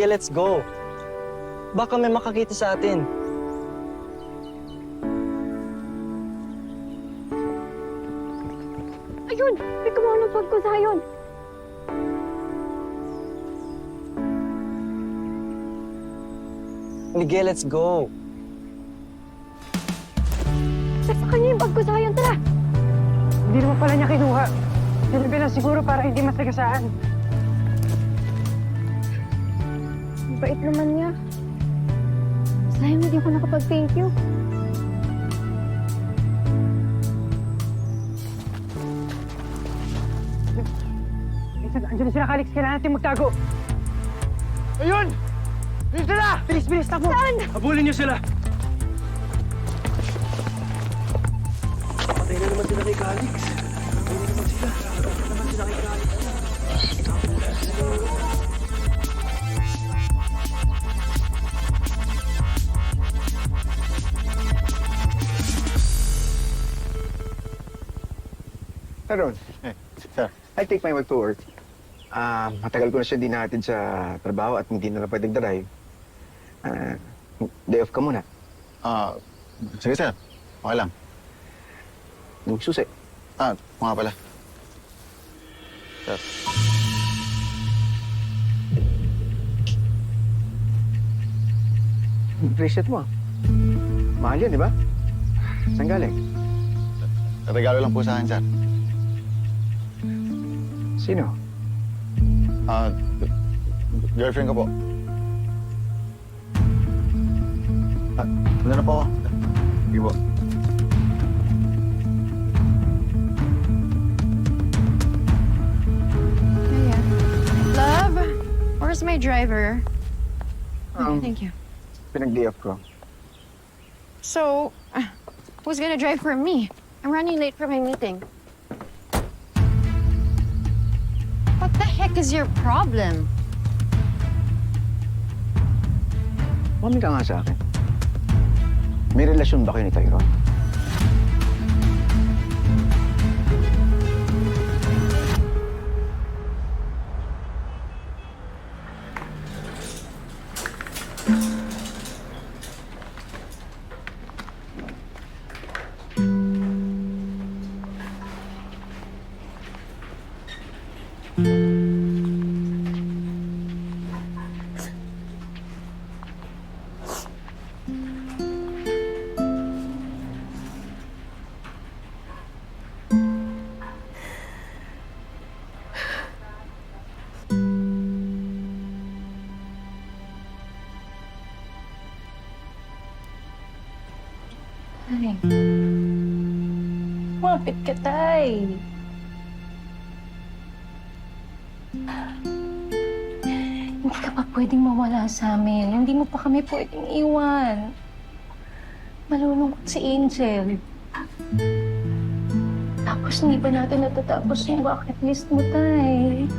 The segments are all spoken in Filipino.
Miguel, let's go. Baka may makakita sa atin. Ayun! May kumunod ko sa yun. Miguel, let's go. Sa kanya yung pagkusayan, tara! Hindi naman pala niya kinuha. Sinabi lang siguro para hindi masagasaan. Ang bait naman niya. Sayang hindi ako nakapag-thank you. Andiyan na sila, Calix. Kailangan natin magtago. Ayun! Ayun sila! Bilis, bilis, takbo! Saan? Habulin niyo sila! Patay na naman sila kay Calix. Patay na naman sila. Patay na naman sila kay Calix. Aaron, Sir. I'll take my wife to work. Matagal ko na siya dinatid sa trabaho at hindi na pwedeng drive. Day off ka muna. Sige, sir. Okay lang. Yung susi. Mga pala. Sir. Bracelet mo. Mahal yan, di ba? Saan galing? Regalo lang po sa akin, sir. Sino? Girlfriend ko po. Ano na po ako? Sige po. Love, where's my driver? Thank you. Pinag-day off ko. So, who's gonna drive for me? I'm running late for my meeting. What the heck is your problem? Mami ka nga sa akin. May relasyon ba kayo ni Tyrone? Ay. Mapit ka, Tay. Hindi ka pa pwedeng mawala sa amin. Hindi mo pa kami pwedeng iwan. Malulungkot si Angel. Tapos hindi pa natin natatapos yung bucket list mo, Tay.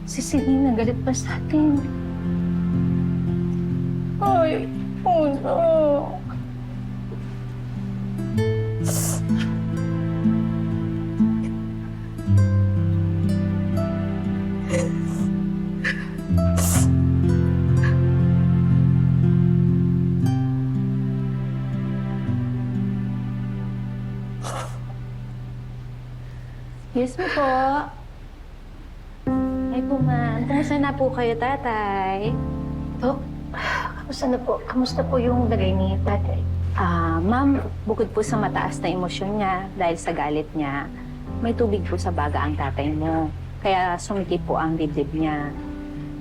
Si Celine galit pa sa atin. Ay, oh no. Yes po. Ay po, ma'am. Kumusta na po kayo, tatay? Dok, kamusta po yung lagay ni tatay? Ma'am, bukod po sa mataas na emosyon niya dahil sa galit niya, may tubig po sa baga ang tatay mo. Kaya sumikip po ang dibdib niya.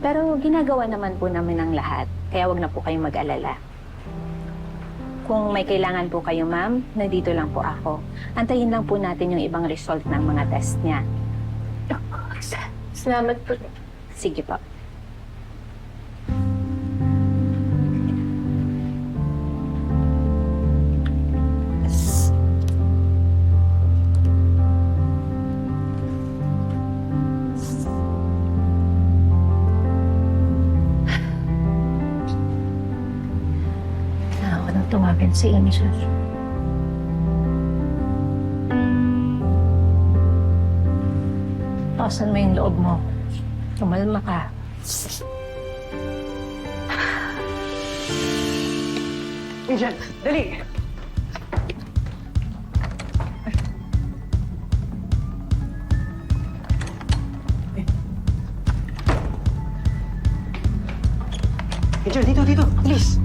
Pero ginagawa naman po namin ang lahat, kaya wag na po kayong mag-alala. Kung may kailangan po kayo, ma'am, nandito lang po ako. Antayin lang po natin yung ibang result ng mga test niya. Salamat po. Sige po. Kailangan ko nang tumawag si Angel. Takasan mo yung loob mo. Tumalma ka. Angel, dali! Angel, dito! Please!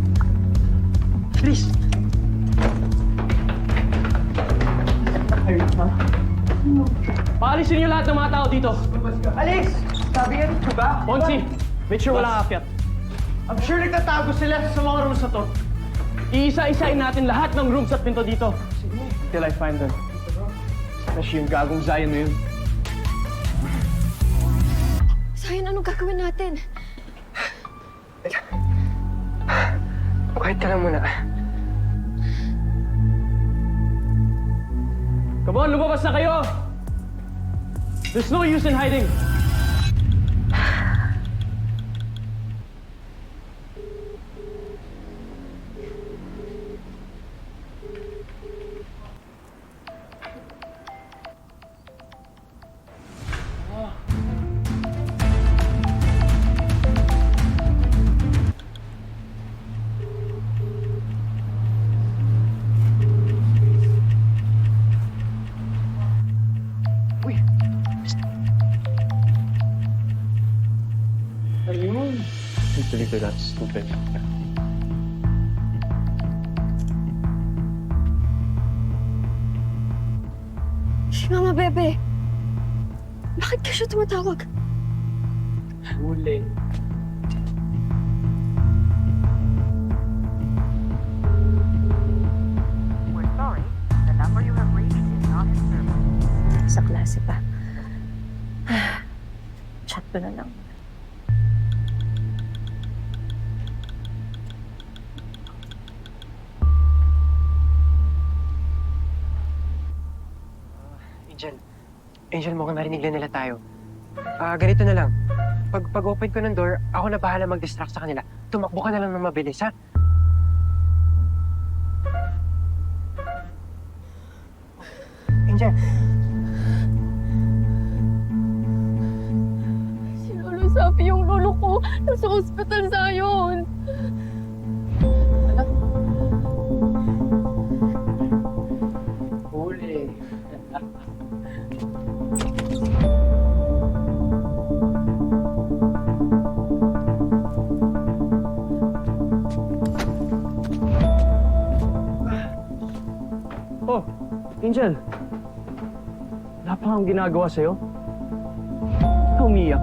Please! Paalisin niyo lahat ng mga tao dito. Alex! Sabi yan, ba? Ponzi, make sure walang aakyat. I'm sure nagtatago sila sa mga rooms na to. Iisa-isain natin lahat ng rooms at pinto dito. Till I find them. Especially yung gagong Zion na yun. Zion, anong gagawin natin? Quiet ka lang muna. Come on, lumabas na kayo! There's no use in hiding. Actually, that's stupid. Si Mama Bebe. Bakit ka siya tumatawag? Huli. Sa klase pa. Chat ko na lang. Angel, mukhang narinig na nila tayo. Ganito na lang. Pag-open ko ng door, ako na bahala mag-distract sa kanila. Tumakbo ka na lang ng mabilis, ha? Angel! Si Lolo Safi, yung lolo ko. Nasa hospital, Zion. Huli. Oh, Angel. Wala pa akong ginagawa sa'yo. Ikaw umiyak.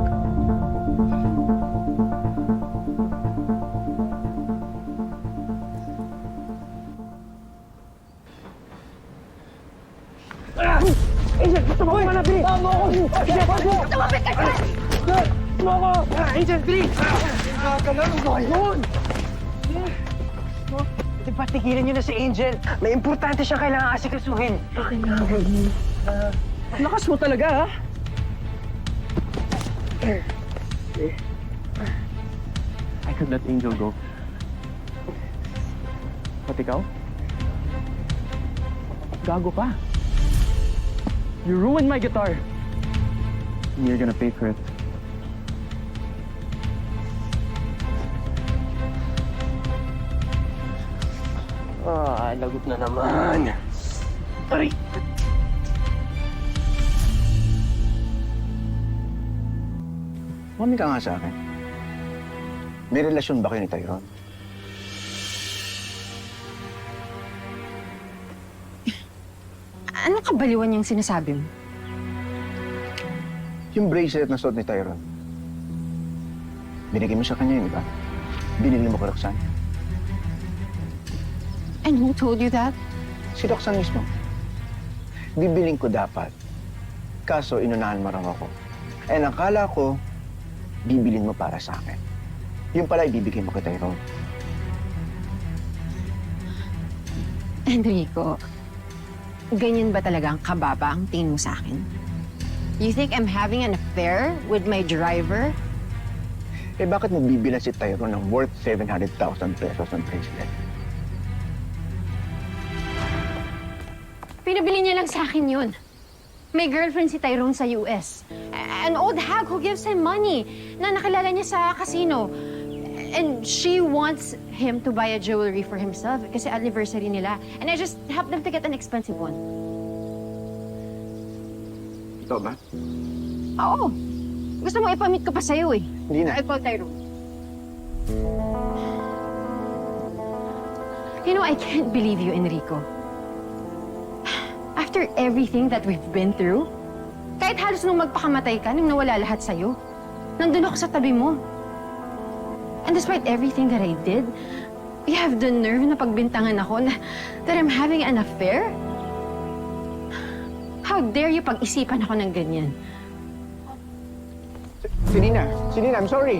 Angel, gusto mo ko manabili! Tama ako! Tumapit ka dyan! Gusto mo ko! Angel, please! Nakakalang ba yun? Di ba tigilan niyo na si Angel? May importante siyang kailangan asikasuhin. Lakas mo talaga, ha? I could let Angel go. But ikaw? Gago pa. You ruined my guitar. And you're gonna pay for it. Lagot na naman. Aray! Mami ka nga sa akin. May relasyon ba kayo ni Tyrone? Ano kabaliwan yung sinasabi mo? Yung bracelet na suot ni Tyrone. Binigay mo sa kanya yun, di ba? Binili mo ko Roxanne. And who told you that? Si Roxanne mismo. Bibiling ko dapat. Kaso inunahan mo raw ako. Eh, nakala ko, bibilin mo para sa akin. Yung pala, ibibigay mo kay Tyrone. Enrico, ganyan ba talaga ang kababa ang tingin mo sa akin? You think I'm having an affair with my driver? Eh, bakit mo bibilan si Tyrone ng worth 700,000 pesos ng bracelet? Pinabili niya lang sa akin yun. May girlfriend si Tyrone sa US. An old hag who gives him money na nakilala niya sa casino. And she wants him to buy a jewelry for himself kasi anniversary nila. And I just helped them to get an expensive one. Ito ba? Oo. Gusto mo ipamit ko pa sa'yo eh. Hindi na. I'll call Tyrone. You know, I can't believe you, Enrico. After everything that we've been through, kahit halos nung magpakamatay ka, nung nawala lahat sa'yo, nandun ako sa tabi mo. And despite everything that I did, you have the nerve na pagbintangan ako that I'm having an affair? How dare you pag-isipan ako ng ganyan? Selena, I'm sorry.